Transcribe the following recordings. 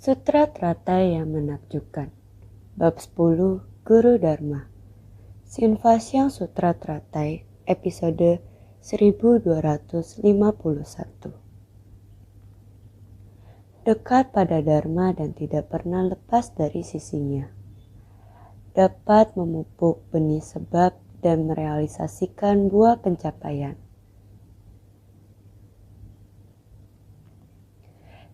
Sutra Teratai yang menakjubkan. Bab 10 Guru Dharma. Sinvasyang Sutra Teratai episode 1251. Dekat pada Dharma dan tidak pernah lepas dari sisinya. Dapat memupuk benih sebab dan merealisasikan buah pencapaian.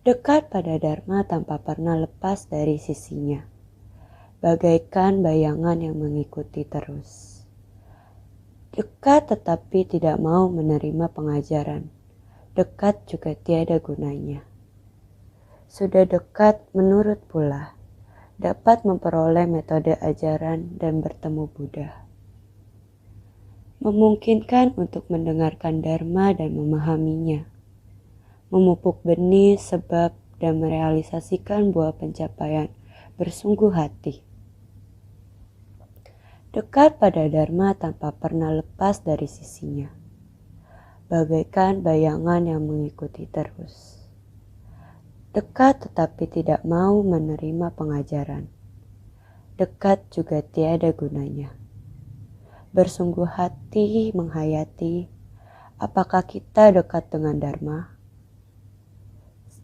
Dekat pada Dharma tanpa pernah lepas dari sisinya, bagaikan bayangan yang mengikuti terus. Dekat tetapi tidak mau menerima pengajaran, dekat juga tiada gunanya. Sudah dekat menurut pula, dapat memperoleh metode ajaran dan bertemu Buddha. Memungkinkan untuk mendengarkan Dharma dan memahaminya. Memupuk benih sebab dan merealisasikan buah pencapaian bersungguh hati. Dekat pada Dharma tanpa pernah lepas dari sisinya, bagaikan bayangan yang mengikuti terus. Dekat tetapi tidak mau menerima pengajaran, dekat juga tiada gunanya. Bersungguh hati menghayati, apakah kita dekat dengan Dharma?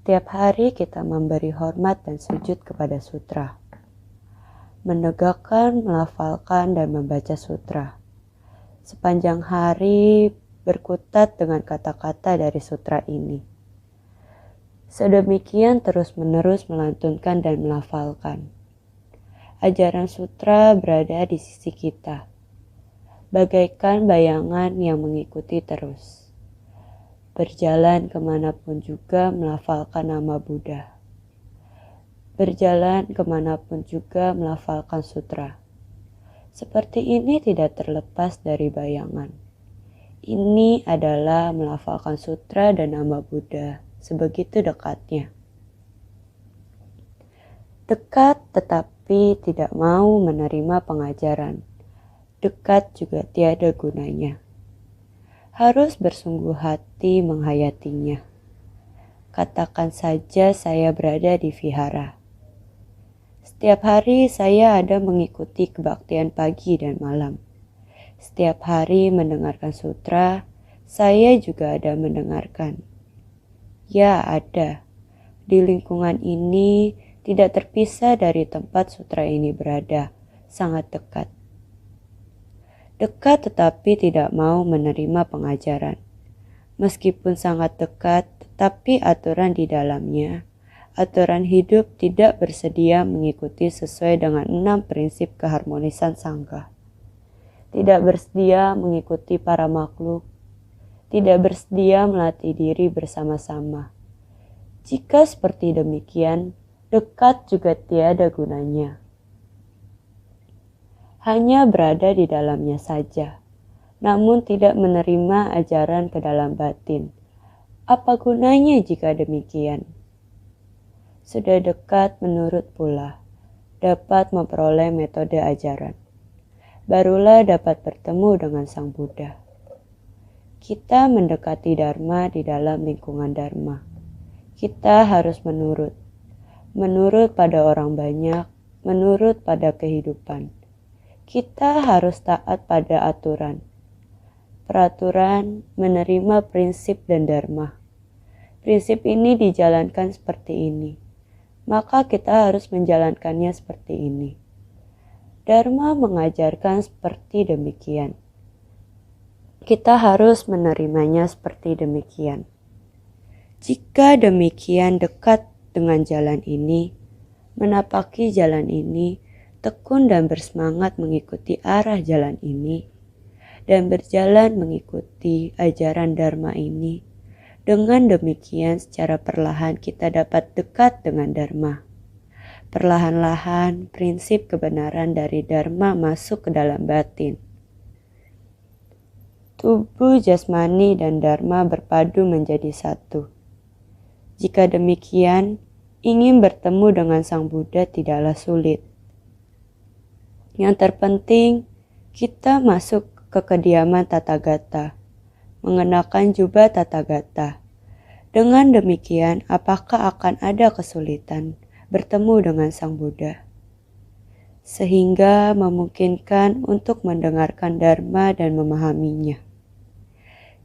Setiap hari kita memberi hormat dan sujud kepada sutra. Menegakkan, melafalkan, dan membaca sutra. Sepanjang hari berkutat dengan kata-kata dari sutra ini. Sedemikian terus-menerus melantunkan dan melafalkan. Ajaran sutra berada di sisi kita. Bagaikan bayangan yang mengikuti terus. Berjalan kemanapun juga melafalkan nama Buddha. Berjalan kemanapun juga melafalkan sutra. Seperti ini tidak terlepas dari bayangan. Ini adalah melafalkan sutra dan nama Buddha sebegitu dekatnya. Dekat tetapi tidak mau menerima pengajaran. Dekat juga tiada gunanya. Harus bersungguh hati menghayatinya. Katakan saja saya berada di vihara. Setiap hari saya ada mengikuti kebaktian pagi dan malam. Setiap hari mendengarkan sutra, saya juga ada mendengarkan. Ya, ada. Di lingkungan ini tidak terpisah dari tempat sutra ini berada, sangat dekat. Dekat tetapi tidak mau menerima pengajaran. Meskipun sangat dekat, tetapi aturan di dalamnya, aturan hidup tidak bersedia mengikuti sesuai dengan 6 prinsip keharmonisan sangha. Tidak bersedia mengikuti para makhluk, tidak bersedia melatih diri bersama-sama. Jika seperti demikian, dekat juga tiada gunanya. Hanya berada di dalamnya saja, namun tidak menerima ajaran ke dalam batin. Apa gunanya jika demikian? Sudah dekat menurut pula, dapat memperoleh metode ajaran. Barulah dapat bertemu dengan Sang Buddha. Kita mendekati Dharma di dalam lingkungan Dharma. Kita harus menurut pada orang banyak, menurut pada kehidupan. Kita harus taat pada aturan. Peraturan menerima prinsip dan dharma. Prinsip ini dijalankan seperti ini. Maka kita harus menjalankannya seperti ini. Dharma mengajarkan seperti demikian. Kita harus menerimanya seperti demikian. Jika demikian dekat dengan jalan ini, menapaki jalan ini, tekun dan bersemangat mengikuti arah jalan ini, dan berjalan mengikuti ajaran Dharma ini. Dengan demikian secara perlahan kita dapat dekat dengan Dharma. Perlahan-lahan prinsip kebenaran dari Dharma masuk ke dalam batin. Tubuh jasmani dan Dharma berpadu menjadi satu. Jika demikian, ingin bertemu dengan Sang Buddha tidaklah sulit. Yang terpenting, kita masuk ke kediaman Tathagata, mengenakan jubah Tathagata. Dengan demikian, apakah akan ada kesulitan? bertemu dengan Sang Buddha, sehingga memungkinkan untuk mendengarkan Dharma dan memahaminya.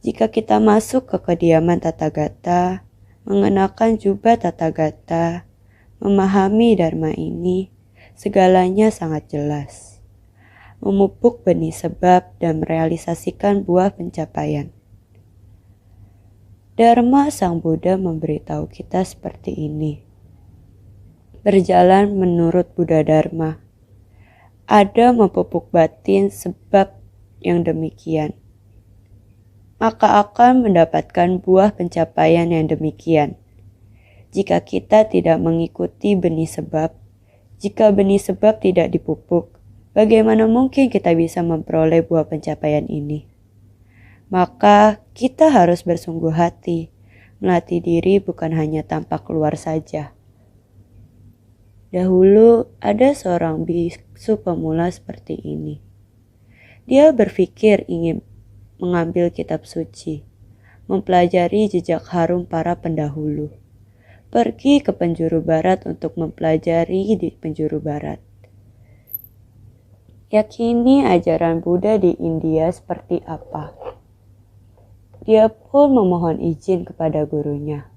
Jika kita masuk ke kediaman Tathagata, mengenakan jubah Tathagata, memahami Dharma ini, segalanya sangat jelas. Memupuk benih sebab dan merealisasikan buah pencapaian. Dharma Sang Buddha memberitahu kita seperti ini. Berjalan menurut Buddha Dharma. Ada memupuk batin sebab yang demikian, maka akan mendapatkan buah pencapaian yang demikian. Jika kita tidak mengikuti benih sebab, jika benih sebab tidak dipupuk, bagaimana mungkin kita bisa memperoleh buah pencapaian ini? Maka kita harus bersungguh hati, melatih diri bukan hanya tampak keluar saja. Dahulu ada seorang biksu pemula seperti ini. Dia berpikir ingin mengambil kitab suci, mempelajari jejak harum para pendahulu, pergi ke penjuru barat untuk mempelajari di penjuru barat. Yakini ajaran Buddha di India seperti apa. Dia pun memohon izin kepada gurunya,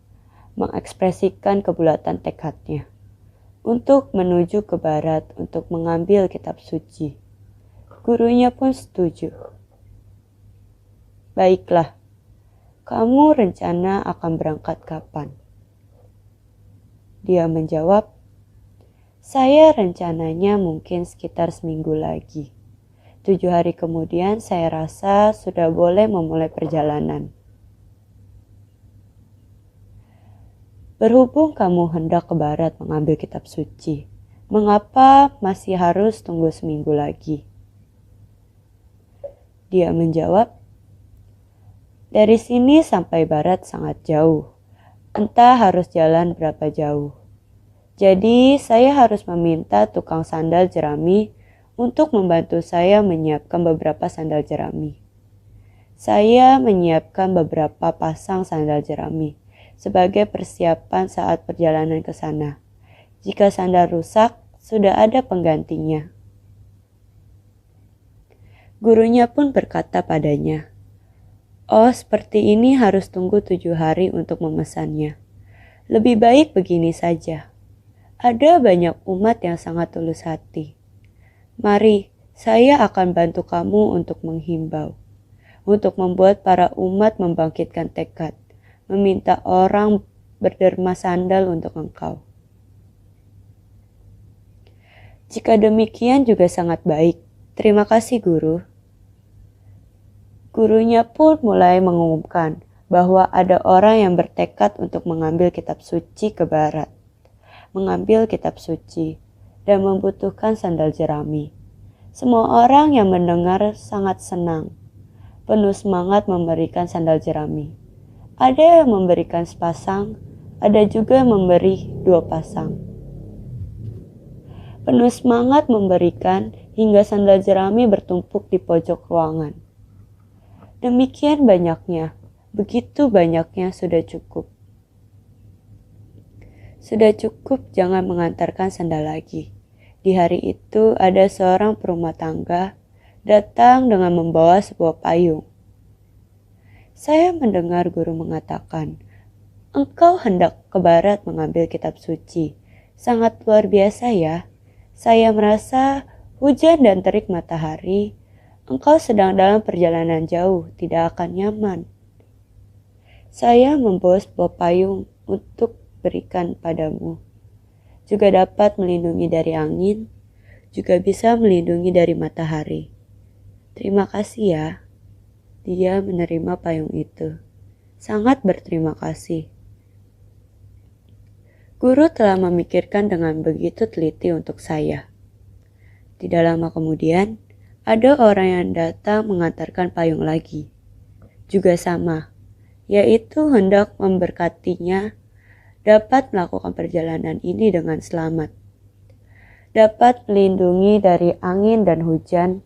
mengekspresikan kebulatan tekadnya untuk menuju ke barat untuk mengambil kitab suci. Gurunya pun setuju. Baiklah, kamu rencana akan berangkat kapan? Dia menjawab, saya rencananya mungkin sekitar seminggu lagi. 7 hari kemudian saya rasa sudah boleh memulai perjalanan. Berhubung kamu hendak ke barat mengambil kitab suci, mengapa masih harus tunggu seminggu lagi? Dia menjawab, dari sini sampai barat sangat jauh, entah harus jalan berapa jauh. Jadi saya harus meminta tukang sandal jerami untuk membantu saya menyiapkan beberapa sandal jerami. Saya menyiapkan beberapa pasang sandal jerami sebagai persiapan saat perjalanan ke sana. Jika sandal rusak, sudah ada penggantinya. Gurunya pun berkata padanya, oh, seperti ini harus tunggu 7 hari untuk memesannya. Lebih baik begini saja. Ada banyak umat yang sangat tulus hati. Mari, saya akan bantu kamu untuk menghimbau, untuk membuat para umat membangkitkan tekad, meminta orang berderma sandal untuk engkau. Jika demikian juga sangat baik. Terima kasih, Guru. Gurunya pun mulai mengumumkan bahwa ada orang yang bertekad untuk mengambil kitab suci ke barat, mengambil kitab suci, dan membutuhkan sandal jerami. Semua orang yang mendengar sangat senang, penuh semangat memberikan sandal jerami. Ada yang memberikan sepasang, ada juga yang memberi 2 pasang. Penuh semangat memberikan hingga sandal jerami bertumpuk di pojok ruangan. Demikian banyaknya, begitu banyaknya sudah cukup. Sudah cukup, jangan mengantarkan sandal lagi. Di hari itu ada seorang perumah tangga datang dengan membawa sebuah payung. Saya mendengar guru mengatakan, engkau hendak ke barat mengambil kitab suci. Sangat luar biasa ya. Saya merasa hujan dan terik matahari. Engkau sedang dalam perjalanan jauh, tidak akan nyaman. Saya membawa sebuah payung untuk berikan padamu. Juga dapat melindungi dari angin, juga bisa melindungi dari matahari. Terima kasih ya. Dia menerima payung itu. Sangat berterima kasih. Guru telah memikirkan dengan begitu teliti untuk saya. Tidak lama kemudian, ada orang yang datang mengantarkan payung lagi. Juga sama, yaitu hendak memberkatinya dapat melakukan perjalanan ini dengan selamat. Dapat melindungi dari angin dan hujan.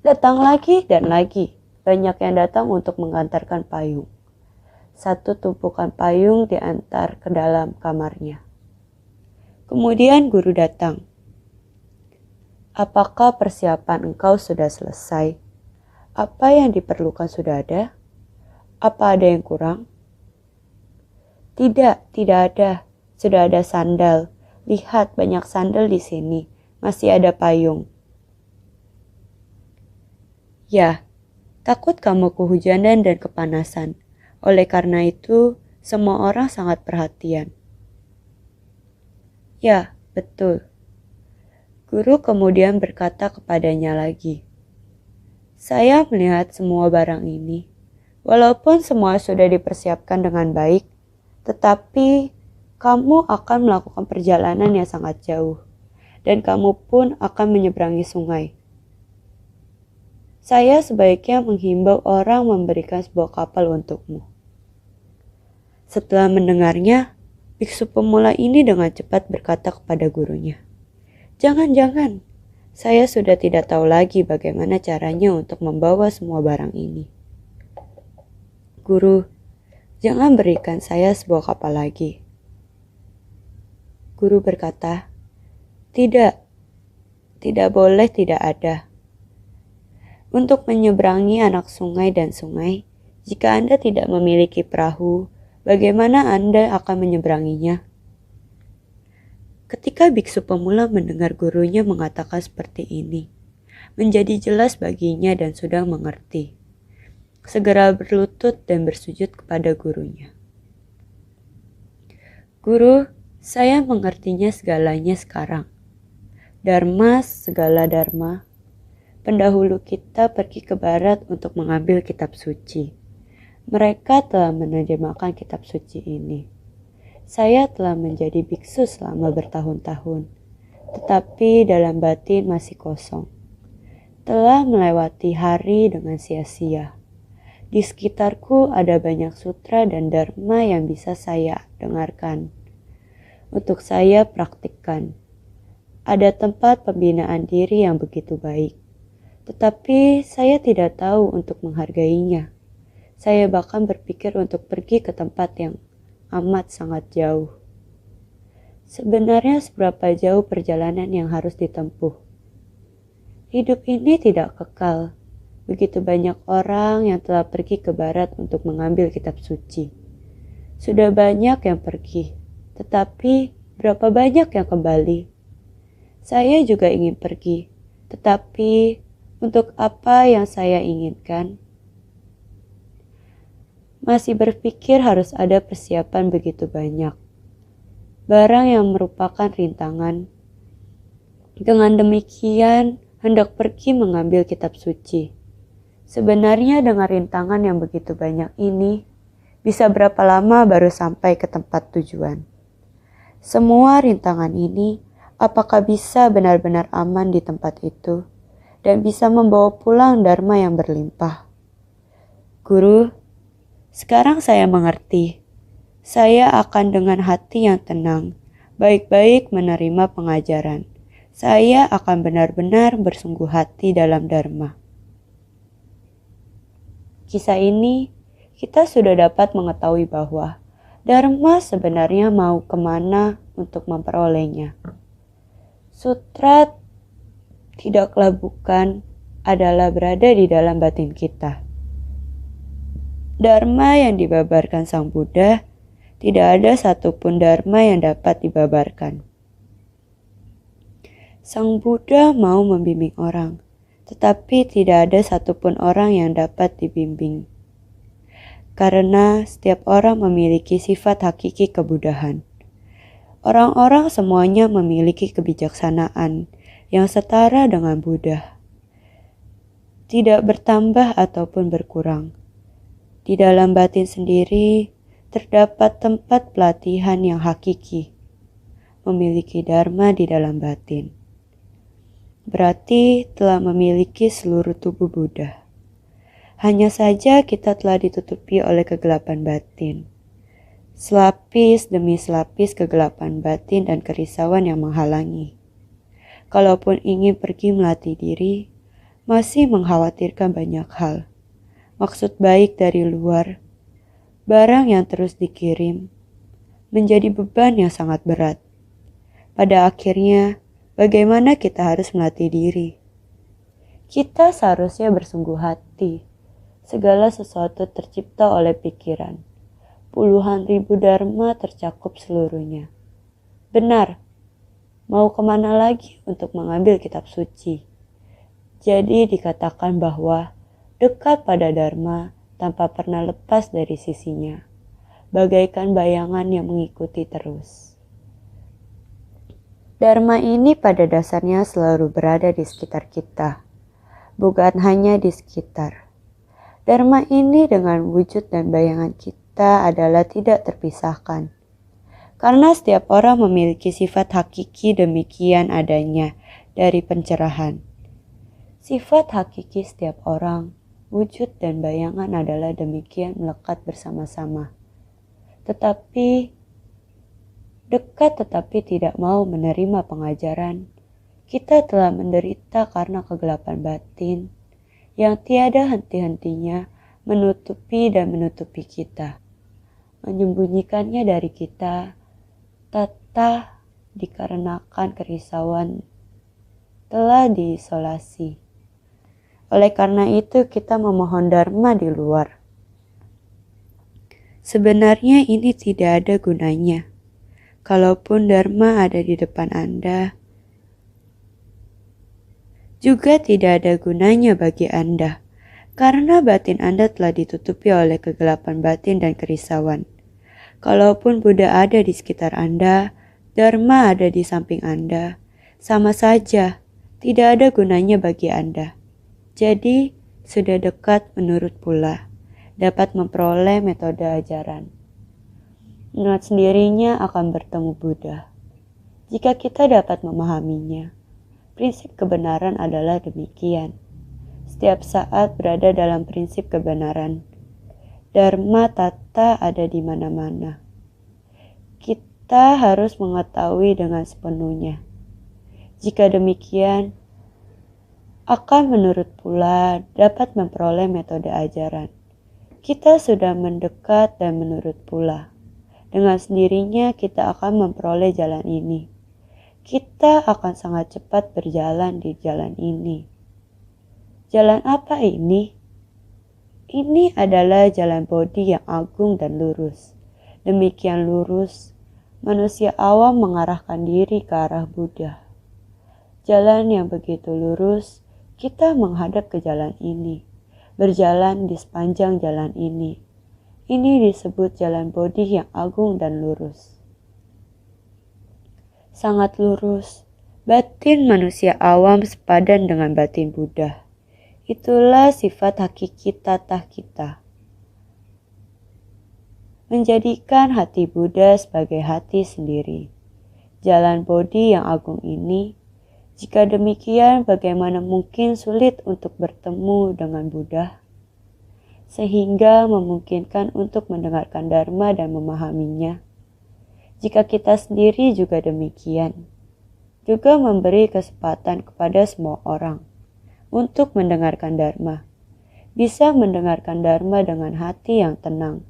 Datang lagi dan lagi, banyak yang datang untuk mengantarkan payung. Satu tumpukan payung diantar ke dalam kamarnya. Kemudian guru datang. Apakah persiapan engkau sudah selesai? Apa yang diperlukan sudah ada? Apa ada yang kurang? Tidak ada. Sudah ada sandal. Lihat, banyak sandal di sini. Masih ada payung. Ya, takut kamu kehujanan dan kepanasan. Oleh karena itu, semua orang sangat perhatian. Ya, betul. Guru kemudian berkata kepadanya lagi, saya melihat semua barang ini. Walaupun semua sudah dipersiapkan dengan baik, tetapi kamu akan melakukan perjalanan yang sangat jauh, dan kamu pun akan menyeberangi sungai. Saya sebaiknya menghimbau orang memberikan sebuah kapal untukmu. Setelah mendengarnya, biksu pemula ini dengan cepat berkata kepada gurunya, jangan, saya sudah tidak tahu lagi bagaimana caranya untuk membawa semua barang ini. Guru, jangan berikan saya sebuah kapal lagi. Guru berkata, tidak boleh tidak ada. Untuk menyeberangi anak sungai dan sungai, jika Anda tidak memiliki perahu, bagaimana Anda akan menyeberanginya? Ketika biksu pemula mendengar gurunya mengatakan seperti ini, menjadi jelas baginya dan sudah mengerti. Segera berlutut dan bersujud kepada gurunya. Guru, saya mengertinya segalanya sekarang. Dharma segala dharma. Pendahulu kita pergi ke barat untuk mengambil kitab suci. Mereka telah menerjemahkan kitab suci ini. Saya telah menjadi biksu selama bertahun-tahun, tetapi dalam batin masih kosong. Telah melewati hari dengan sia-sia. Di sekitarku ada banyak sutra dan dharma yang bisa saya dengarkan. Untuk saya praktikkan. Ada tempat pembinaan diri yang begitu baik. Tetapi saya tidak tahu untuk menghargainya. Saya bahkan berpikir untuk pergi ke tempat yang amat sangat jauh. Sebenarnya seberapa jauh perjalanan yang harus ditempuh? Hidup ini tidak kekal. Begitu banyak orang yang telah pergi ke barat untuk mengambil kitab suci. Sudah banyak yang pergi, tetapi berapa banyak yang kembali? Saya juga ingin pergi, tetapi untuk apa yang saya inginkan? Masih berpikir harus ada persiapan begitu banyak. Barang yang merupakan rintangan. Dengan demikian, hendak pergi mengambil kitab suci. Sebenarnya dengan rintangan yang begitu banyak ini, bisa berapa lama baru sampai ke tempat tujuan? Semua rintangan ini, apakah bisa benar-benar aman di tempat itu, dan bisa membawa pulang dharma yang berlimpah? Guru, sekarang saya mengerti. Saya akan dengan hati yang tenang, baik-baik menerima pengajaran. Saya akan benar-benar bersungguh hati dalam dharma. Kisah ini, kita sudah dapat mengetahui bahwa dharma sebenarnya mau kemana untuk memperolehnya. Sutra tidaklah bukan adalah berada di dalam batin kita. Dharma yang dibabarkan Sang Buddha, tidak ada satupun dharma yang dapat dibabarkan. Sang Buddha mau membimbing orang, tetapi tidak ada satupun orang yang dapat dibimbing. Karena setiap orang memiliki sifat hakiki kebudahan. Orang-orang semuanya memiliki kebijaksanaan yang setara dengan Buddha. Tidak bertambah ataupun berkurang. Di dalam batin sendiri, terdapat tempat pelatihan yang hakiki, memiliki dharma di dalam batin. Berarti telah memiliki seluruh tubuh Buddha. Hanya saja kita telah ditutupi oleh kegelapan batin. Selapis demi selapis kegelapan batin dan kerisauan yang menghalangi. Kalaupun ingin pergi melatih diri, masih mengkhawatirkan banyak hal. Maksud baik dari luar, barang yang terus dikirim, menjadi beban yang sangat berat. Pada akhirnya, bagaimana kita harus melatih diri? Kita seharusnya bersungguh hati. Segala sesuatu tercipta oleh pikiran. Puluhan ribu dharma tercakup seluruhnya. Benar, mau kemana lagi untuk mengambil kitab suci? Jadi dikatakan bahwa dekat pada dharma tanpa pernah lepas dari sisinya, bagaikan bayangan yang mengikuti terus. Dharma ini pada dasarnya selalu berada di sekitar kita, bukan hanya di sekitar. Dharma ini dengan wujud dan bayangan kita adalah tidak terpisahkan. Karena setiap orang memiliki sifat hakiki demikian adanya dari pencerahan. Sifat hakiki setiap orang, wujud dan bayangan adalah demikian melekat bersama-sama. Tetapi dekat tetapi tidak mau menerima pengajaran. Kita telah menderita karena kegelapan batin yang tiada henti-hentinya menutupi dan menutupi kita. Menyembunyikannya dari kita, tata dikarenakan kerisauan telah diisolasi. Oleh karena itu kita memohon dharma di luar. Sebenarnya ini tidak ada gunanya. Kalaupun dharma ada di depan Anda, juga tidak ada gunanya bagi Anda, karena batin Anda telah ditutupi oleh kegelapan batin dan kerisauan. Kalaupun Buddha ada di sekitar Anda, dharma ada di samping Anda, sama saja, tidak ada gunanya bagi Anda. Jadi, sudah dekat menurut pula, dapat memperoleh metode ajaran. Dengan sendirinya akan bertemu Buddha. Jika kita dapat memahaminya, prinsip kebenaran adalah demikian. Setiap saat berada dalam prinsip kebenaran. Dharma tata ada di mana-mana. Kita harus mengetahui dengan sepenuhnya. Jika demikian, akan menurut pula dapat memperoleh metode ajaran. Kita sudah mendekat dan menurut pula. Dengan sendirinya kita akan memperoleh jalan ini. Kita akan sangat cepat berjalan di jalan ini. Jalan apa ini? Ini adalah jalan Bodhi yang agung dan lurus. Demikian lurus, manusia awam mengarahkan diri ke arah Buddha. Jalan yang begitu lurus, kita menghadap ke jalan ini. Berjalan di sepanjang jalan ini. Ini disebut jalan Bodhi yang agung dan lurus. Sangat lurus, batin manusia awam sepadan dengan batin Buddha. Itulah sifat hakiki tata kita. Menjadikan hati Buddha sebagai hati sendiri. Jalan Bodhi yang agung ini, jika demikian bagaimana mungkin sulit untuk bertemu dengan Buddha? Sehingga memungkinkan untuk mendengarkan dharma dan memahaminya. Jika kita sendiri juga demikian, juga memberi kesempatan kepada semua orang untuk mendengarkan dharma. Bisa mendengarkan dharma dengan hati yang tenang.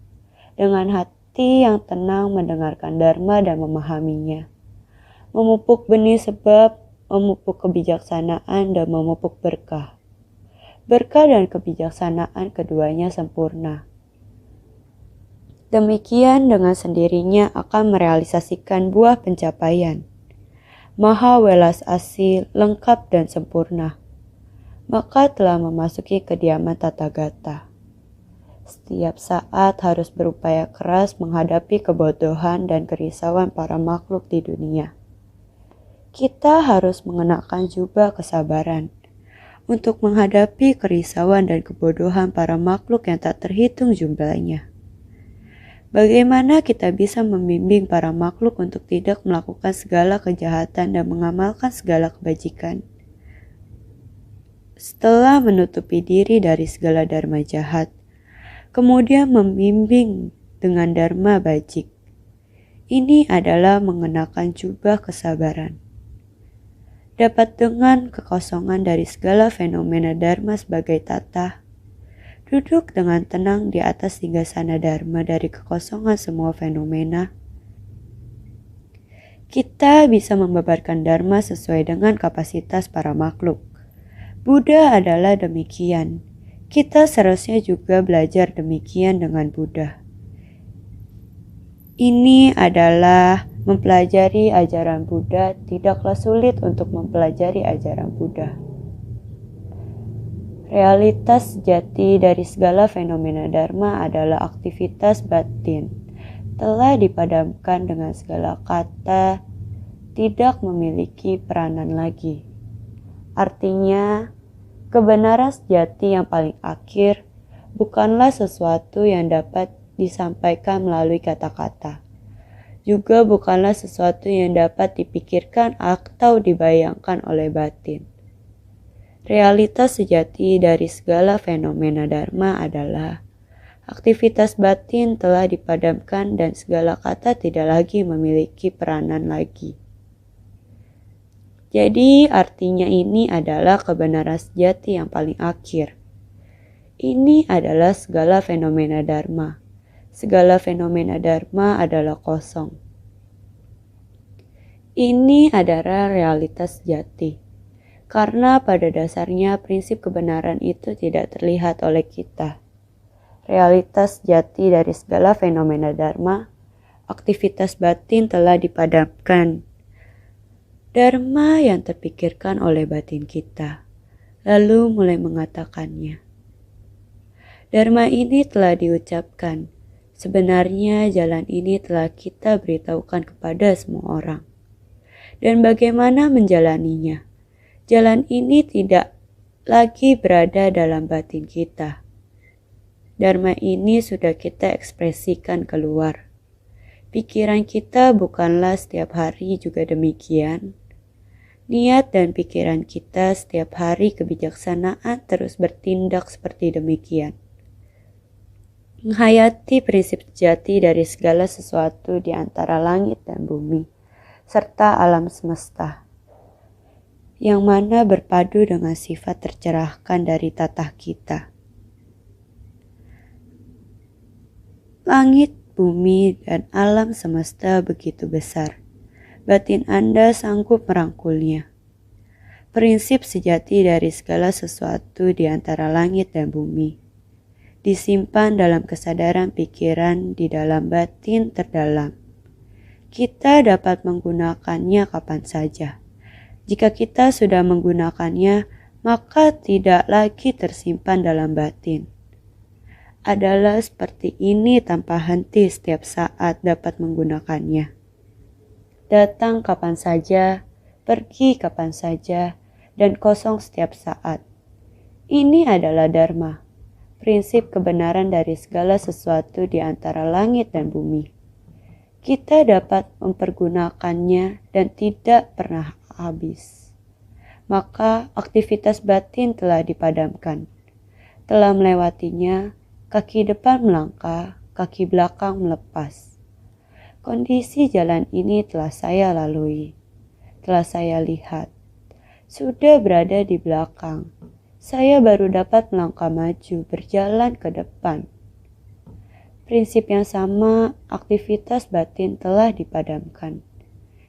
Dengan hati yang tenang mendengarkan dharma dan memahaminya. Memupuk benih sebab, memupuk kebijaksanaan dan memupuk berkah. Berkah dan kebijaksanaan keduanya sempurna. Demikian dengan sendirinya akan merealisasikan buah pencapaian. Maha welas asih, lengkap dan sempurna. Maka telah memasuki kediaman Tathagata. Setiap saat harus berupaya keras menghadapi kebodohan dan kerisauan para makhluk di dunia. Kita harus mengenakan jubah kesabaran untuk menghadapi kerisauan dan kebodohan para makhluk yang tak terhitung jumlahnya. Bagaimana kita bisa membimbing para makhluk untuk tidak melakukan segala kejahatan dan mengamalkan segala kebajikan? Setelah menutupi diri dari segala dharma jahat, kemudian membimbing dengan dharma bajik. Ini adalah mengenakan jubah kesabaran. Dapat dengan kekosongan dari segala fenomena dharma sebagai tata, duduk dengan tenang di atas singgasana dharma dari kekosongan semua fenomena. Kita bisa membabarkan dharma sesuai dengan kapasitas para makhluk. Buddha adalah demikian. Kita seharusnya juga belajar demikian dengan Buddha. Ini adalah mempelajari ajaran Buddha, tidaklah sulit untuk mempelajari ajaran Buddha. Realitas sejati dari segala fenomena dharma adalah aktivitas batin, telah dipadamkan dengan segala kata, tidak memiliki peranan lagi. Artinya, kebenaran sejati yang paling akhir bukanlah sesuatu yang dapat disampaikan melalui kata-kata. Juga bukanlah sesuatu yang dapat dipikirkan atau dibayangkan oleh batin. Realitas sejati dari segala fenomena dharma adalah aktivitas batin telah dipadamkan dan segala kata tidak lagi memiliki peranan lagi. Jadi artinya ini adalah kebenaran sejati yang paling akhir. Ini adalah segala fenomena dharma. Segala fenomena dharma adalah kosong. Ini adalah realitas sejati. Karena pada dasarnya prinsip kebenaran itu tidak terlihat oleh kita. Realitas sejati dari segala fenomena dharma, aktivitas batin telah dipadamkan. Dharma yang terpikirkan oleh batin kita, lalu mulai mengatakannya. Dharma ini telah diucapkan. Sebenarnya jalan ini telah kita beritahukan kepada semua orang. Dan bagaimana menjalaninya? Jalan ini tidak lagi berada dalam batin kita. Dharma ini sudah kita ekspresikan keluar. Pikiran kita bukanlah setiap hari juga demikian. Niat dan pikiran kita setiap hari kebijaksanaan terus bertindak seperti demikian. Menghayati prinsip sejati dari segala sesuatu di antara langit dan bumi, serta alam semesta, yang mana berpadu dengan sifat tercerahkan dari tatah kita. Langit, bumi, dan alam semesta begitu besar. Batin Anda sanggup merangkulnya. Prinsip sejati dari segala sesuatu di antara langit dan bumi disimpan dalam kesadaran pikiran di dalam batin terdalam. Kita dapat menggunakannya kapan saja. Jika kita sudah menggunakannya, maka tidak lagi tersimpan dalam batin. Adalah seperti ini tanpa henti setiap saat dapat menggunakannya. Datang kapan saja, pergi kapan saja, dan kosong setiap saat. Ini adalah dharma. Prinsip kebenaran dari segala sesuatu di antara langit dan bumi. Kita dapat mempergunakannya dan tidak pernah habis. Maka aktivitas batin telah dipadamkan. Telah melewatinya, kaki depan melangkah, kaki belakang melepas. Kondisi jalan ini telah saya lalui, telah saya lihat. Sudah berada di belakang. Saya baru dapat melangkah maju, berjalan ke depan. Prinsip yang sama, aktivitas batin telah dipadamkan.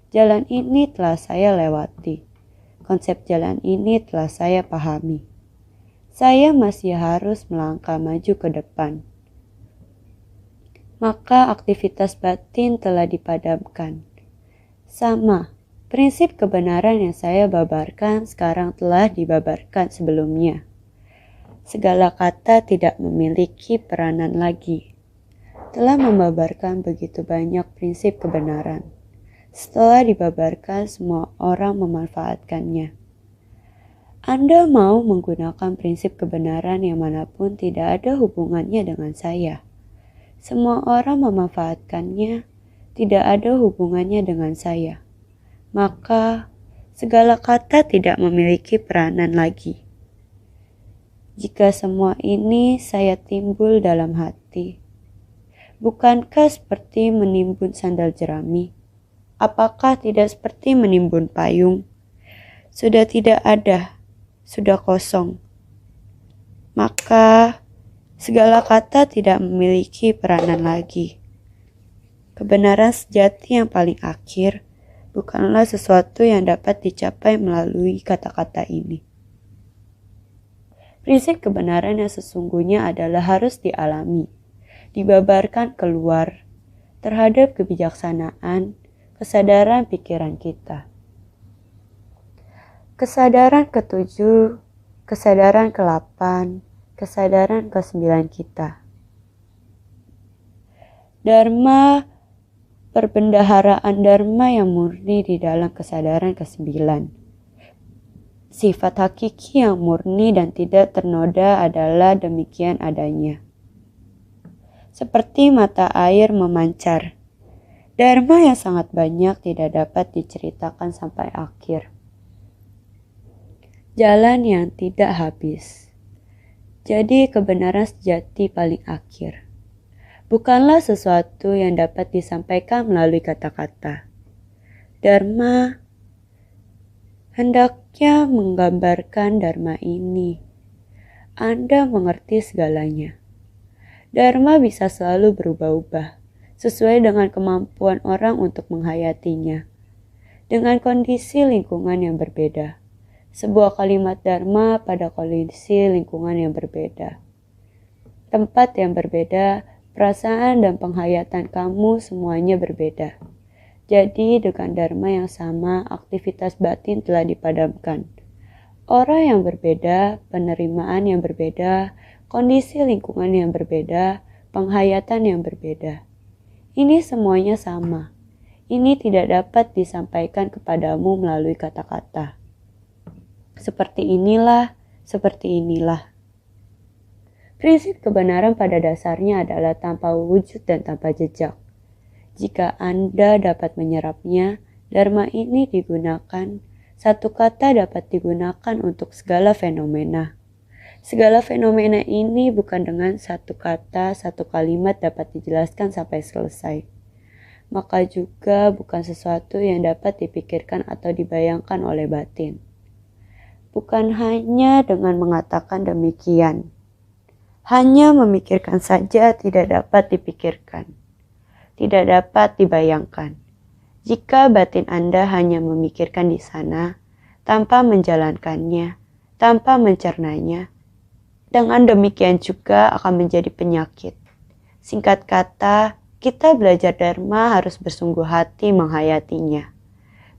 Jalan ini telah saya lewati. Konsep jalan ini telah saya pahami. Saya masih harus melangkah maju ke depan. Maka aktivitas batin telah dipadamkan. Sama. Prinsip kebenaran yang saya babarkan sekarang telah dibabarkan sebelumnya. Segala kata tidak memiliki peranan lagi. Telah membabarkan begitu banyak prinsip kebenaran. Setelah dibabarkan, semua orang memanfaatkannya. Anda mau menggunakan prinsip kebenaran yang manapun tidak ada hubungannya dengan saya. Semua orang memanfaatkannya, tidak ada hubungannya dengan saya. Maka segala kata tidak memiliki peranan lagi. Jika semua ini saya timbul dalam hati, bukankah seperti menimbun sandal jerami? Apakah tidak seperti menimbun payung? Sudah tidak ada, sudah kosong. Maka segala kata tidak memiliki peranan lagi. Kebenaran sejati yang paling akhir bukanlah sesuatu yang dapat dicapai melalui kata-kata ini. Prinsip kebenaran yang sesungguhnya adalah harus dialami, dibabarkan keluar terhadap kebijaksanaan, kesadaran pikiran kita. Kesadaran ke-7, kesadaran ke-8, kesadaran ke-9 kita. Dharma, perbendaharaan dharma yang murni di dalam kesadaran ke-9. Sifat hakiki yang murni dan tidak ternoda adalah demikian adanya. Seperti mata air memancar. Dharma yang sangat banyak tidak dapat diceritakan sampai akhir. Jalan yang tidak habis. Jadi kebenaran sejati paling akhir. Bukanlah sesuatu yang dapat disampaikan melalui kata-kata. Dharma hendaknya menggambarkan dharma ini. Anda mengerti segalanya. Dharma bisa selalu berubah-ubah, sesuai dengan kemampuan orang untuk menghayatinya. Dengan kondisi lingkungan yang berbeda. Sebuah kalimat dharma pada kondisi lingkungan yang berbeda. Tempat yang berbeda, perasaan dan penghayatan kamu semuanya berbeda. Jadi dengan dharma yang sama, aktivitas batin telah dipadamkan. Orang yang berbeda, penerimaan yang berbeda, kondisi lingkungan yang berbeda, penghayatan yang berbeda. Ini semuanya sama. Ini tidak dapat disampaikan kepadamu melalui kata-kata. Seperti inilah, seperti inilah. Prinsip kebenaran pada dasarnya adalah tanpa wujud dan tanpa jejak. Jika Anda dapat menyerapnya, dharma ini digunakan, satu kata dapat digunakan untuk segala fenomena. Segala fenomena ini bukan dengan satu kata, satu kalimat dapat dijelaskan sampai selesai. Maka juga bukan sesuatu yang dapat dipikirkan atau dibayangkan oleh batin. Bukan hanya dengan mengatakan demikian. Hanya memikirkan saja tidak dapat dipikirkan. Tidak dapat dibayangkan. Jika batin Anda hanya memikirkan di sana, tanpa menjalankannya, tanpa mencernanya, dengan demikian juga akan menjadi penyakit. Singkat kata, kita belajar dharma harus bersungguh hati menghayatinya.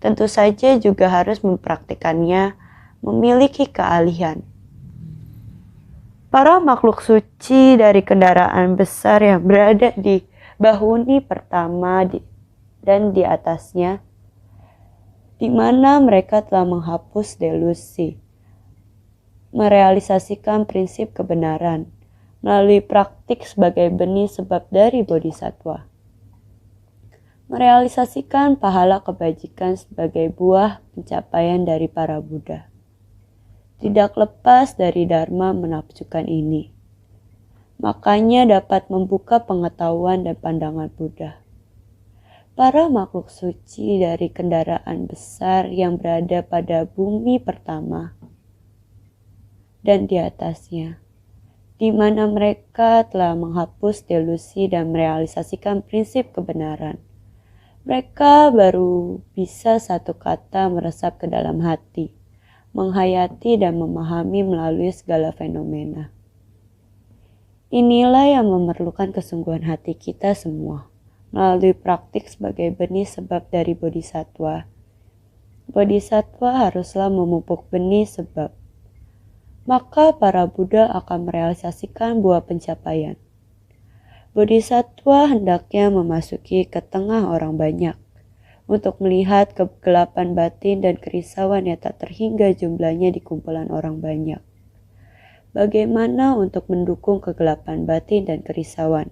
Tentu saja juga harus mempraktikannya, memiliki keahlian. Para makhluk suci dari kendaraan besar yang berada di bahuni pertama dan di atasnya, di mana mereka telah menghapus delusi, merealisasikan prinsip kebenaran melalui praktik sebagai benih sebab dari bodhisattva, merealisasikan pahala kebajikan sebagai buah pencapaian dari para Buddha. Tidak lepas dari dharma menafsukan ini. Makanya dapat membuka pengetahuan dan pandangan Buddha. Para makhluk suci dari kendaraan besar yang berada pada bumi pertama dan di atasnya, di mana mereka telah menghapus delusi dan merealisasikan prinsip kebenaran. Mereka baru bisa satu kata meresap ke dalam hati, menghayati dan memahami melalui segala fenomena. Inilah yang memerlukan kesungguhan hati kita semua, melalui praktik sebagai benih sebab dari bodhisattva. Bodhisattva haruslah memupuk benih sebab. Maka para Buddha akan merealisasikan buah pencapaian. Bodhisattva hendaknya memasuki ke tengah orang banyak, untuk melihat kegelapan batin dan kerisauan yang tak terhingga jumlahnya di kumpulan orang banyak. Bagaimana untuk mendukung kegelapan batin dan kerisauan?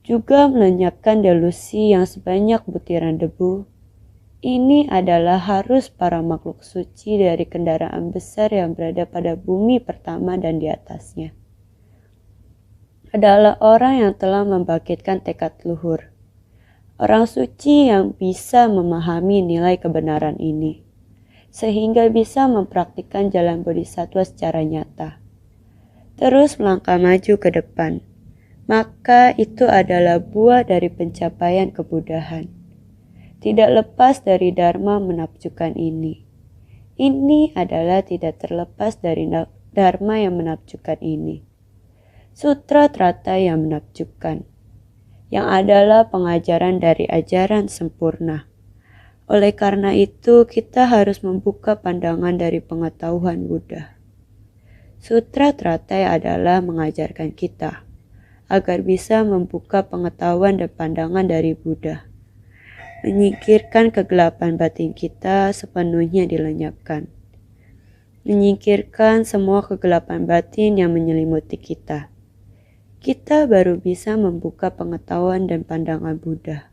Juga melenyapkan delusi yang sebanyak butiran debu. Ini adalah harus para makhluk suci dari kendaraan besar yang berada pada bumi pertama dan di atasnya. Adalah orang yang telah membangkitkan tekad luhur. Orang suci yang bisa memahami nilai kebenaran ini, sehingga bisa mempraktikkan jalan bodhisattva secara nyata. Terus melangkah maju ke depan, maka itu adalah buah dari pencapaian kebudahan. tidak lepas dari dharma menakjubkan ini. Ini adalah tidak terlepas dari dharma yang menakjubkan ini. Sutra Trata yang menakjubkan, yang adalah pengajaran dari ajaran sempurna. Oleh karena itu, kita harus membuka pandangan dari pengetahuan Buddha. Sutra Trata adalah mengajarkan kita agar bisa membuka pengetahuan dan pandangan dari Buddha. Menyingkirkan kegelapan batin kita sepenuhnya dilenyapkan. Menyingkirkan semua kegelapan batin yang menyelimuti kita. Kita baru bisa membuka pengetahuan dan pandangan Buddha.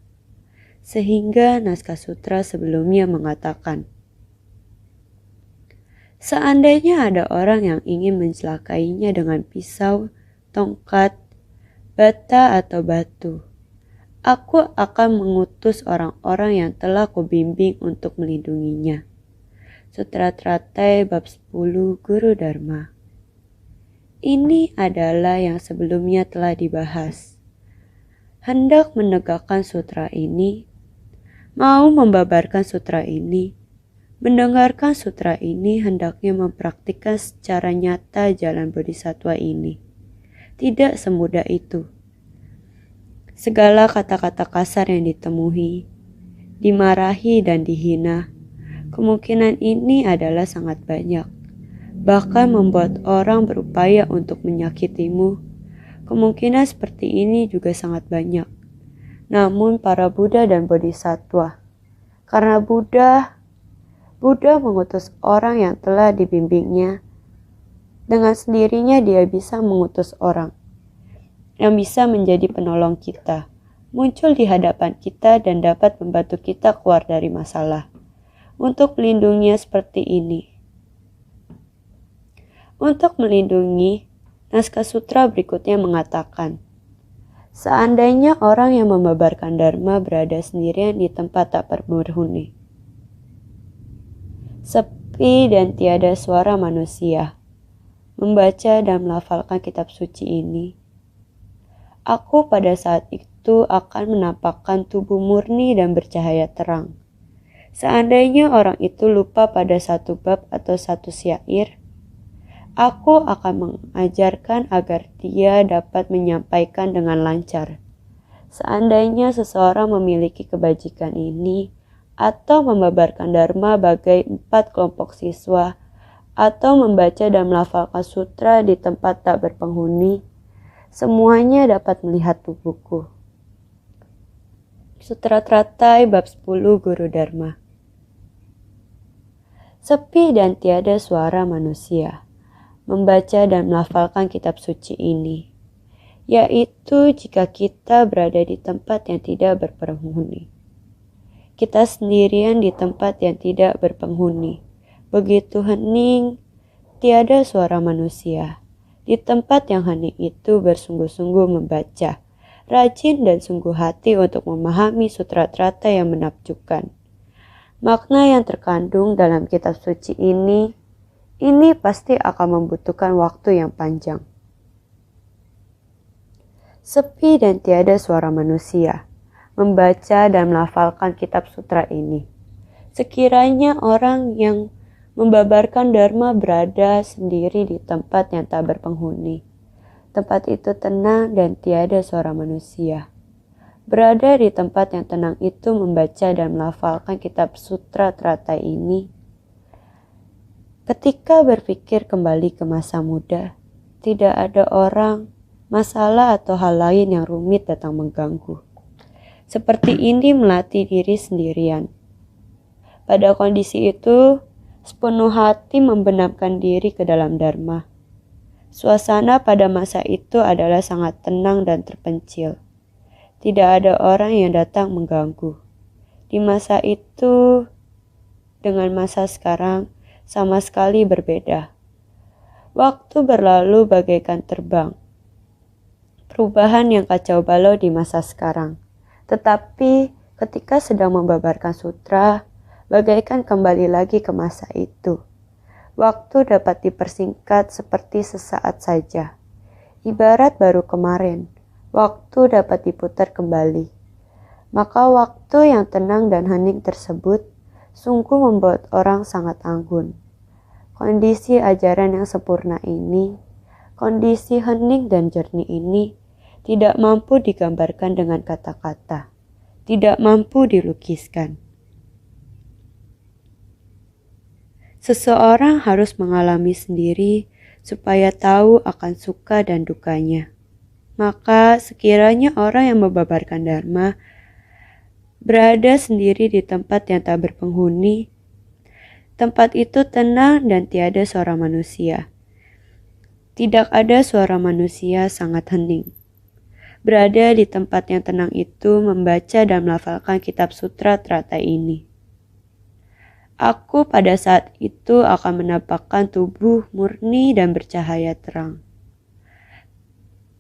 Sehingga naskah sutra sebelumnya mengatakan, seandainya ada orang yang ingin mencelakainya dengan pisau, tongkat, bata atau batu, aku akan mengutus orang-orang yang telah kubimbing untuk melindunginya. Sutra Tratai bab 10 Guru Dharma. Ini adalah yang sebelumnya telah dibahas. Hendak menegakkan sutra ini, mau membabarkan sutra ini, mendengarkan sutra ini hendaknya mempraktikkan secara nyata jalan bodhisattva ini. Tidak semudah itu. Segala kata-kata kasar yang ditemui, dimarahi dan dihina, kemungkinan ini adalah sangat banyak. Bahkan membuat orang berupaya untuk menyakitimu. Kemungkinan seperti ini juga sangat banyak. Namun para Buddha dan Bodhisattva, karena Buddha mengutus orang yang telah dibimbingnya, dengan sendirinya dia bisa mengutus orang yang bisa menjadi penolong kita, muncul di hadapan kita dan dapat membantu kita keluar dari masalah. Untuk melindunginya seperti ini. Untuk melindungi, naskah sutra berikutnya mengatakan, seandainya orang yang membabarkan dharma berada sendirian di tempat tak berpenghuni, sepi dan tiada suara manusia, membaca dan melafalkan kitab suci ini, aku pada saat itu akan menampakkan tubuh murni dan bercahaya terang. Seandainya orang itu lupa pada satu bab atau satu syair, aku akan mengajarkan agar dia dapat menyampaikan dengan lancar. Seandainya seseorang memiliki kebajikan ini, atau membabarkan dharma bagai 4 kelompok siswa, atau membaca dan melafalkan sutra di tempat tak berpenghuni, semuanya dapat melihat tubuhku. Sutra Tratai bab 10 Guru Dharma. Sepi dan tiada suara manusia. Membaca dan melafalkan kitab suci ini, yaitu jika kita berada di tempat yang tidak berpenghuni. Kita sendirian di tempat yang tidak berpenghuni, begitu hening, tiada suara manusia. Di tempat yang hening itu bersungguh-sungguh membaca, rajin dan sungguh hati untuk memahami sutra trata yang menakjubkan. Makna yang terkandung dalam kitab suci ini pasti akan membutuhkan waktu yang panjang. Sepi dan tiada suara manusia, membaca dan melafalkan kitab sutra ini. Sekiranya orang yang membabarkan dharma berada sendiri di tempat yang tak berpenghuni, tempat itu tenang dan tiada suara manusia. Berada di tempat yang tenang itu membaca dan melafalkan kitab sutra trata ini. Ketika berpikir kembali ke masa muda, tidak ada orang, masalah atau hal lain yang rumit datang mengganggu. Seperti ini melatih diri sendirian. Pada kondisi itu, sepenuh hati membenamkan diri ke dalam dharma. Suasana pada masa itu adalah sangat tenang dan terpencil. Tidak ada orang yang datang mengganggu. Di masa itu, dengan masa sekarang, sama sekali berbeda. Waktu berlalu bagaikan terbang. Perubahan yang kacau balau di masa sekarang. Tetapi ketika sedang membabarkan sutra, bagaikan kembali lagi ke masa itu. Waktu dapat dipersingkat seperti sesaat saja. Ibarat baru kemarin, waktu dapat diputar kembali. Maka waktu yang tenang dan hening tersebut sungguh membuat orang sangat anggun. Kondisi ajaran yang sempurna ini, kondisi hening dan jernih ini, tidak mampu digambarkan dengan kata-kata, tidak mampu dilukiskan. Seseorang harus mengalami sendiri supaya tahu akan suka dan dukanya. Maka sekiranya orang yang membabarkan dharma berada sendiri di tempat yang tak berpenghuni, tempat itu tenang dan tiada suara manusia. Tidak ada suara manusia, sangat hening. Berada di tempat yang tenang itu membaca dan melafalkan kitab sutra teratai ini. Aku pada saat itu akan menampakkan tubuh murni dan bercahaya terang.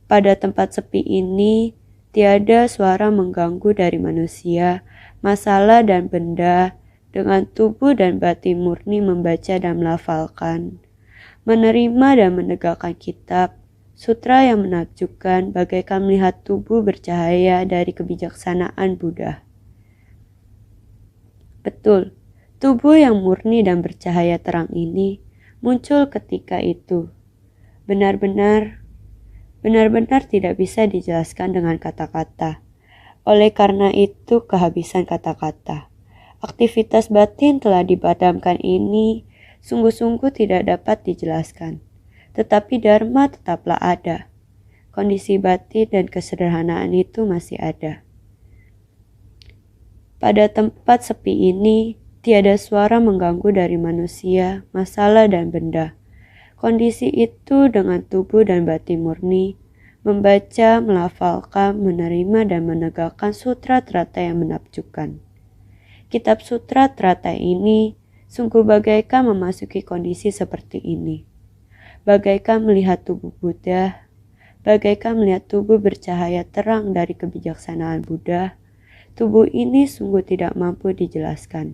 Pada tempat sepi ini, tiada suara mengganggu dari manusia, masalah dan benda, dengan tubuh dan batin murni membaca dan melafalkan, menerima dan menegakkan kitab, sutra yang menakjubkan bagaikan melihat tubuh bercahaya dari kebijaksanaan Buddha. Betul. Tubuh yang murni dan bercahaya terang ini muncul ketika itu. Benar-benar tidak bisa dijelaskan dengan kata-kata. Oleh karena itu kehabisan kata-kata. Aktivitas batin telah dipadamkan ini sungguh-sungguh tidak dapat dijelaskan. Tetapi dharma tetaplah ada. Kondisi batin dan kesederhanaan itu masih ada. Pada tempat sepi ini, tiada suara mengganggu dari manusia, masalah dan benda. Kondisi itu dengan tubuh dan batin murni, membaca, melafalkan, menerima dan menegakkan sutra teratai yang menakjubkan. Kitab sutra teratai ini sungguh bagaikan memasuki kondisi seperti ini. Bagaikan melihat tubuh Buddha, bagaikan melihat tubuh bercahaya terang dari kebijaksanaan Buddha. Tubuh ini sungguh tidak mampu dijelaskan.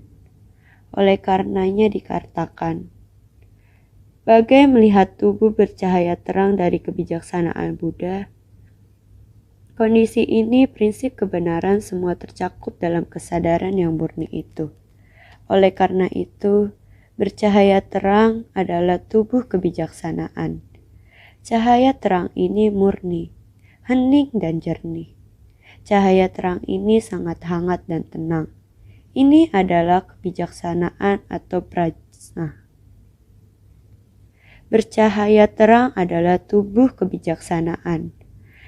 Oleh karenanya dikatakan, bagai melihat tubuh bercahaya terang dari kebijaksanaan Buddha. Kondisi ini prinsip kebenaran semua tercakup dalam kesadaran yang murni itu. Oleh karena itu, bercahaya terang adalah tubuh kebijaksanaan. Cahaya terang ini murni, hening dan jernih. Cahaya terang ini sangat hangat dan tenang. Ini adalah kebijaksanaan atau prajna. Bercahaya terang adalah tubuh kebijaksanaan.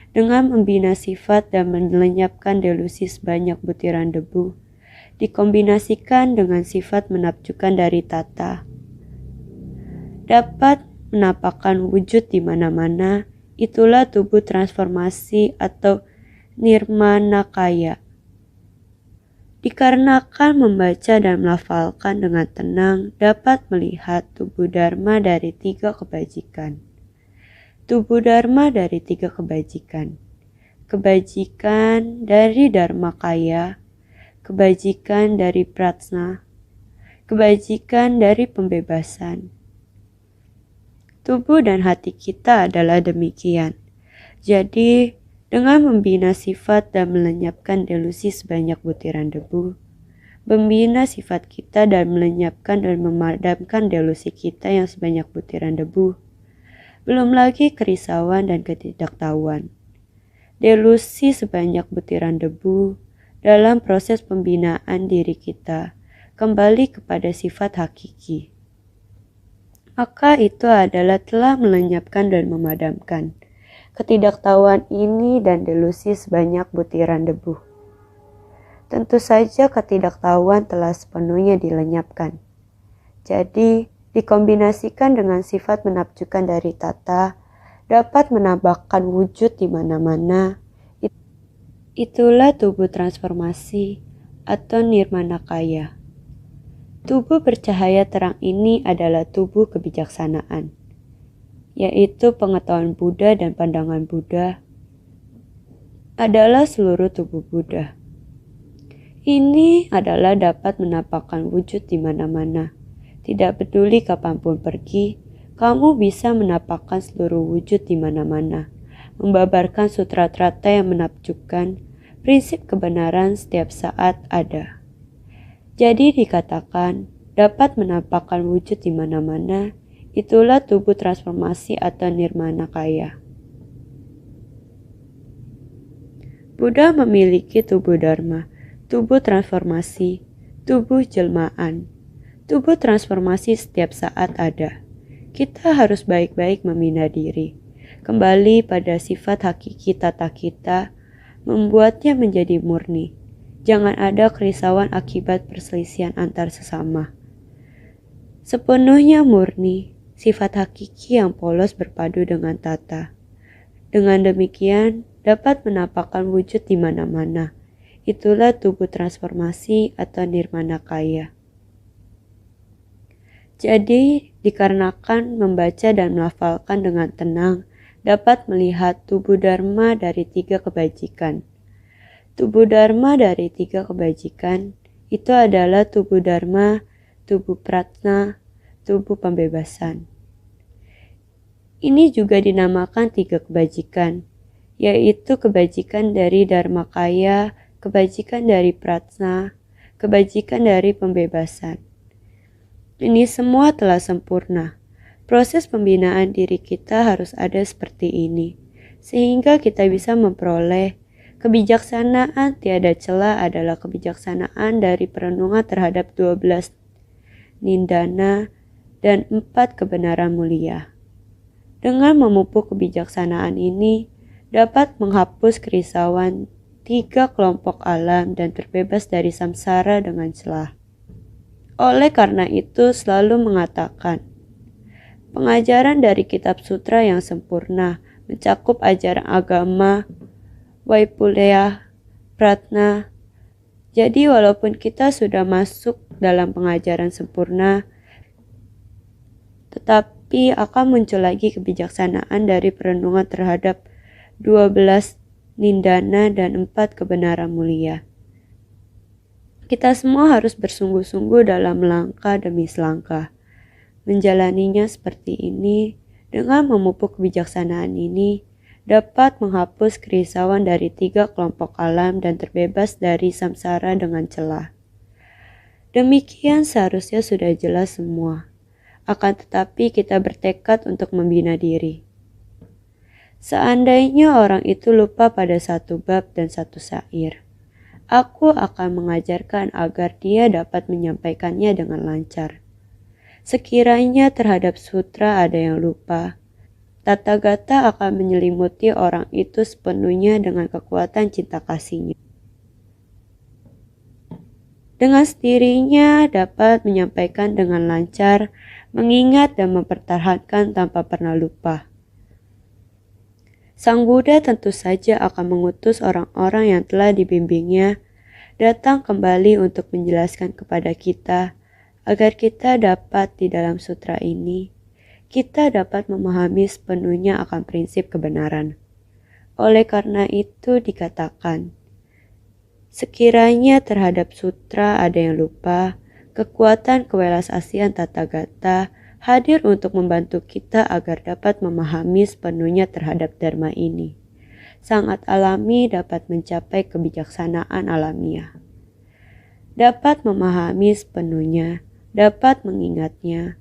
Dengan membina sifat dan melenyapkan delusi sebanyak butiran debu, dikombinasikan dengan sifat menakjubkan dari tata, dapat menampakkan wujud di mana-mana. Itulah tubuh transformasi atau nirmanakaya. Dikarenakan membaca dan melafalkan dengan tenang dapat melihat tubuh dharma dari 3 kebajikan. Tubuh dharma dari 3 kebajikan. Kebajikan dari dharmakaya, kebajikan dari prajna, kebajikan dari pembebasan. Tubuh dan hati kita adalah demikian. Jadi, dengan membina sifat dan melenyapkan delusi sebanyak butiran debu, membina sifat kita dan melenyapkan dan memadamkan delusi kita yang sebanyak butiran debu, belum lagi kerisauan dan ketidaktahuan. Delusi sebanyak butiran debu dalam proses pembinaan diri kita kembali kepada sifat hakiki. Maka itu adalah telah melenyapkan dan memadamkan ketidaktahuan ini dan delusi sebanyak butiran debu. Tentu saja ketidaktahuan telah sepenuhnya dilenyapkan. Jadi, dikombinasikan dengan sifat menakjubkan dari tata, dapat menambahkan wujud di mana-mana. Itulah tubuh transformasi atau nirmanakaya. Tubuh bercahaya terang ini adalah tubuh kebijaksanaan, yaitu pengetahuan Buddha dan pandangan Buddha adalah seluruh tubuh Buddha. Ini adalah dapat menampakkan wujud di mana-mana. Tidak peduli kapanpun pergi, kamu bisa menampakkan seluruh wujud di mana-mana, membabarkan sutra teratai yang menakjubkan, prinsip kebenaran setiap saat ada. Jadi dikatakan dapat menampakkan wujud di mana-mana, itulah tubuh transformasi atau nirmana kaya. Buddha memiliki tubuh dharma, tubuh transformasi, tubuh jelmaan. Tubuh transformasi setiap saat ada. Kita harus baik-baik membina diri, kembali pada sifat hakiki tata kita, membuatnya menjadi murni. Jangan ada kerisauan akibat perselisihan antar sesama. Sepenuhnya murni, sifat hakiki yang polos berpadu dengan tata. Dengan demikian, dapat menampakkan wujud di mana-mana. Itulah tubuh transformasi atau nirmana kaya. Jadi, dikarenakan membaca dan melafalkan dengan tenang, dapat melihat tubuh dharma dari 3 kebajikan. Tubuh dharma dari 3 kebajikan itu adalah tubuh dharma, tubuh pratna, tubuh pembebasan. Ini juga dinamakan 3 kebajikan, yaitu kebajikan dari dharma kaya, kebajikan dari pratna, kebajikan dari pembebasan. Ini semua telah sempurna. Proses pembinaan diri kita harus ada seperti ini, sehingga kita bisa memperoleh kebijaksanaan. Tiada celah adalah kebijaksanaan dari perenungan terhadap 12 nindana dan 4 kebenaran mulia. Dengan memupuk kebijaksanaan ini, dapat menghapus kerisauan 3 kelompok alam dan terbebas dari samsara dengan celah. Oleh karena itu selalu mengatakan, pengajaran dari kitab sutra yang sempurna mencakup ajaran agama, Vaipulya, Pratna. Jadi walaupun kita sudah masuk dalam pengajaran sempurna, tetapi akan muncul lagi kebijaksanaan dari perenungan terhadap 12 nindana dan 4 kebenaran mulia. Kita semua harus bersungguh-sungguh dalam langkah demi selangkah. Menjalaninya seperti ini, dengan memupuk kebijaksanaan ini, dapat menghapus kerisauan dari 3 kelompok alam dan terbebas dari samsara dengan celah. Demikian seharusnya sudah jelas semua. Akan tetapi kita bertekad untuk membina diri. Seandainya orang itu lupa pada 1 bab dan 1 syair, aku akan mengajarkan agar dia dapat menyampaikannya dengan lancar. Sekiranya terhadap sutra ada yang lupa, Tathagata akan menyelimuti orang itu sepenuhnya dengan kekuatan cinta kasihnya. Dengan sendirinya dapat menyampaikan dengan lancar, mengingat dan mempertahankan tanpa pernah lupa. Sang Buddha tentu saja akan mengutus orang-orang yang telah dibimbingnya datang kembali untuk menjelaskan kepada kita agar kita dapat di dalam sutra ini, kita dapat memahami sepenuhnya akan prinsip kebenaran. Oleh karena itu dikatakan, sekiranya terhadap sutra ada yang lupa, kekuatan kewelasasian Tathagata hadir untuk membantu kita agar dapat memahami sepenuhnya terhadap dharma ini. Sangat alami dapat mencapai kebijaksanaan alamiah. Dapat memahami sepenuhnya, dapat mengingatnya.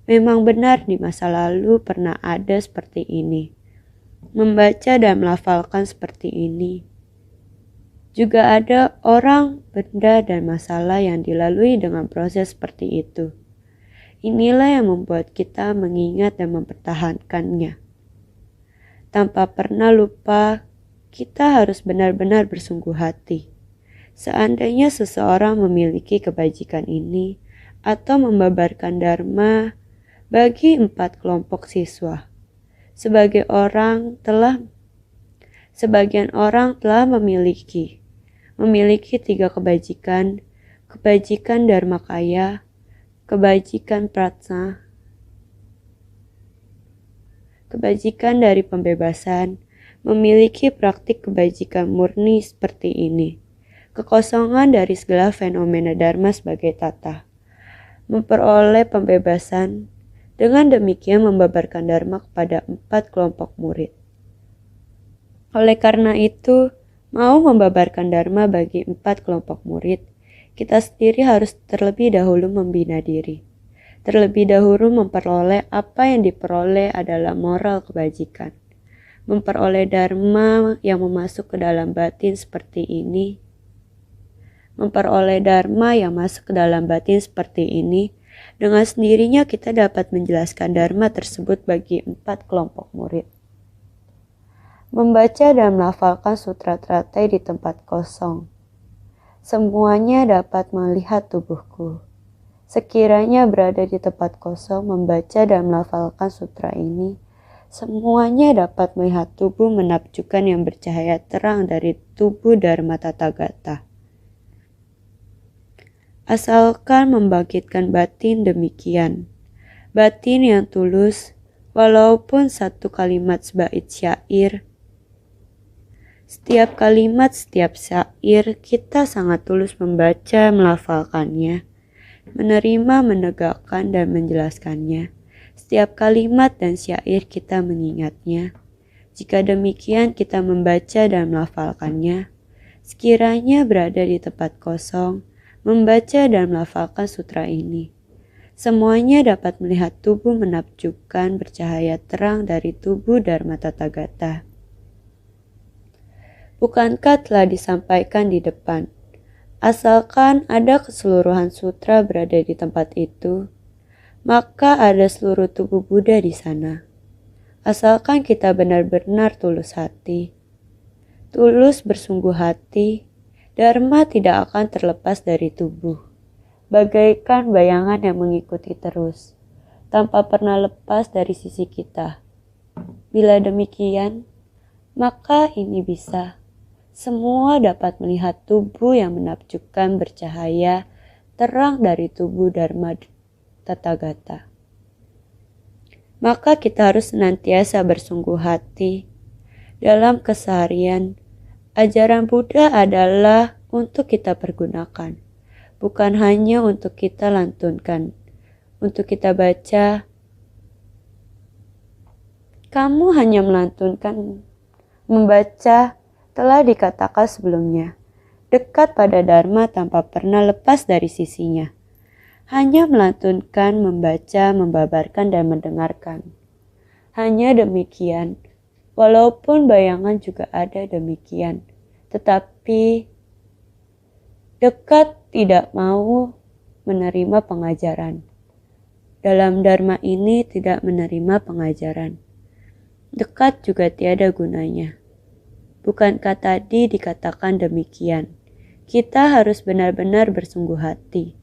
Memang benar di masa lalu pernah ada seperti ini. Membaca dan melafalkan seperti ini. Juga ada orang, benda, dan masalah yang dilalui dengan proses seperti itu. Inilah yang membuat kita mengingat dan mempertahankannya. Tanpa pernah lupa, kita harus benar-benar bersungguh hati. Seandainya seseorang memiliki kebajikan ini, atau membabarkan dharma bagi 4 kelompok siswa, sebagian orang telah memiliki 3 kebajikan, kebajikan dharma kaya, kebajikan pratna, kebajikan dari pembebasan, memiliki praktik kebajikan murni seperti ini, kekosongan dari segala fenomena dharma sebagai tata, memperoleh pembebasan, dengan demikian membabarkan dharma kepada 4 kelompok murid. Oleh karena itu, mau membabarkan Dharma bagi 4 kelompok murid, kita sendiri harus terlebih dahulu membina diri. Terlebih dahulu memperoleh apa yang diperoleh adalah moral kebajikan. Memperoleh Dharma yang memasuk ke dalam batin seperti ini. Memperoleh Dharma yang masuk ke dalam batin seperti ini, dengan sendirinya kita dapat menjelaskan Dharma tersebut bagi 4 kelompok murid. Membaca dan melafalkan sutra teratai di tempat kosong. Semuanya dapat melihat tubuhku. Sekiranya berada di tempat kosong membaca dan melafalkan sutra ini, semuanya dapat melihat tubuh menakjubkan yang bercahaya terang dari tubuh Dharma Tathagata. Asalkan membangkitkan batin demikian. Batin yang tulus, walaupun satu kalimat sebait syair. Setiap kalimat, setiap syair, kita sangat tulus membaca, melafalkannya, menerima, menegakkan, dan menjelaskannya. Setiap kalimat dan syair kita mengingatnya. Jika demikian kita membaca dan melafalkannya, sekiranya berada di tempat kosong, membaca dan melafalkan sutra ini. Semuanya dapat melihat tubuh menakjubkan bercahaya terang dari tubuh Dharma Tathagata. Bukankah telah disampaikan di depan, asalkan ada keseluruhan sutra berada di tempat itu, maka ada seluruh tubuh Buddha di sana. Asalkan kita benar-benar tulus hati, tulus bersungguh hati, Dharma tidak akan terlepas dari tubuh, bagaikan bayangan yang mengikuti terus, tanpa pernah lepas dari sisi kita. Bila demikian, maka ini bisa. Semua dapat melihat tubuh yang menakjubkan bercahaya terang dari tubuh Dharma Tathagata. Maka kita harus senantiasa bersungguh hati dalam keseharian. Ajaran Buddha adalah untuk kita pergunakan, bukan hanya untuk kita lantunkan, untuk kita baca. Kamu hanya melantunkan, membaca, telah dikatakan sebelumnya, dekat pada Dharma tanpa pernah lepas dari sisinya. Hanya melantunkan, membaca, membabarkan, dan mendengarkan. Hanya demikian, walaupun bayangan juga ada demikian, tetapi dekat tidak mau menerima pengajaran. Dalam Dharma ini tidak menerima pengajaran. Dekat juga tiada gunanya. Bukankah tadi dikatakan demikian? Kita harus benar-benar bersungguh hati.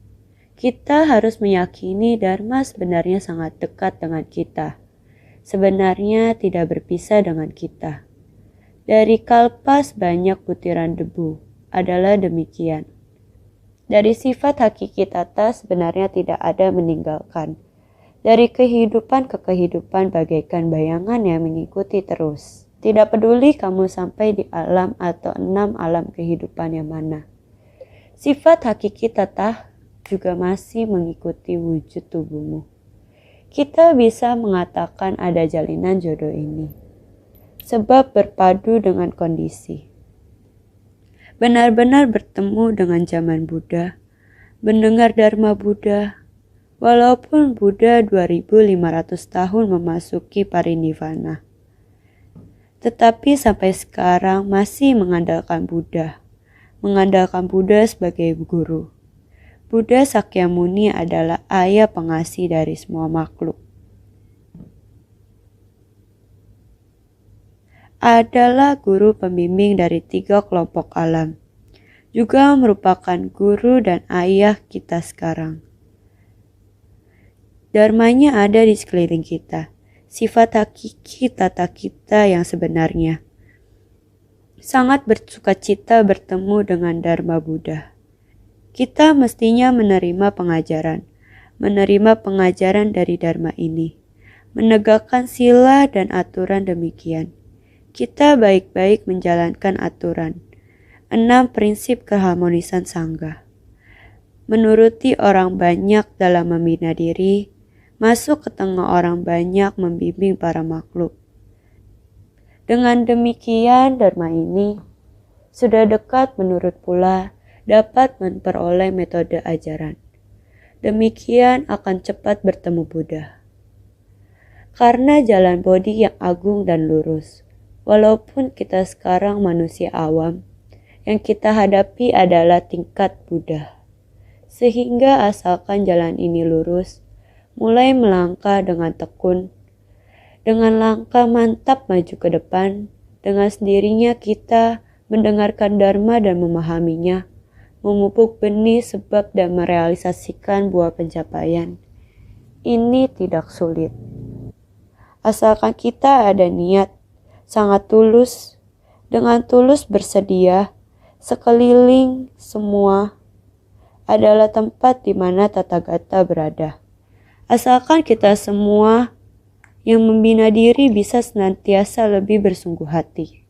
Kita harus meyakini Dharma sebenarnya sangat dekat dengan kita. Sebenarnya tidak berpisah dengan kita. Dari kalpas banyak butiran debu adalah demikian. Dari sifat hakiki tata sebenarnya tidak ada meninggalkan. Dari kehidupan ke kehidupan bagaikan bayangan yang mengikuti terus. Tidak peduli kamu sampai di alam atau 6 alam kehidupan yang mana. Sifat hakiki tata juga masih mengikuti wujud tubuhmu. Kita bisa mengatakan ada jalinan jodoh ini, sebab berpadu dengan kondisi. Benar-benar bertemu dengan zaman Buddha, mendengar Dharma Buddha, walaupun Buddha 2500 tahun memasuki parinirvana. Tetapi sampai sekarang masih mengandalkan Buddha sebagai guru. Buddha Sakyamuni adalah ayah pengasih dari semua makhluk. Adalah guru pembimbing dari 3 kelompok alam. Juga merupakan guru dan ayah kita sekarang. Dharmanya ada di sekeliling kita. Sifat hakiki tata kita yang sebenarnya. Sangat bersukacita bertemu dengan Dharma Buddha. Kita mestinya menerima pengajaran dari Dharma ini, menegakkan sila dan aturan demikian. Kita baik-baik menjalankan aturan. 6 prinsip keharmonisan sangga. Menuruti orang banyak dalam membina diri, masuk ke tengah orang banyak membimbing para makhluk. Dengan demikian Dharma ini Sudah dekat menurut pula dapat memperoleh metode ajaran. Demikian akan cepat bertemu Buddha. Karena jalan Bodhi yang agung dan lurus, walaupun kita sekarang manusia awam, yang kita hadapi adalah tingkat Buddha. Sehingga asalkan jalan ini lurus, mulai melangkah dengan tekun, dengan langkah mantap maju ke depan, dengan sendirinya kita mendengarkan Dharma dan memahaminya, memupuk benih sebab dan merealisasikan buah pencapaian. Ini tidak sulit. Asalkan kita ada niat, sangat tulus, dengan tulus bersedia, sekeliling semua adalah tempat di mana Tathagata berada. Asalkan kita semua yang membina diri bisa senantiasa lebih bersungguh hati.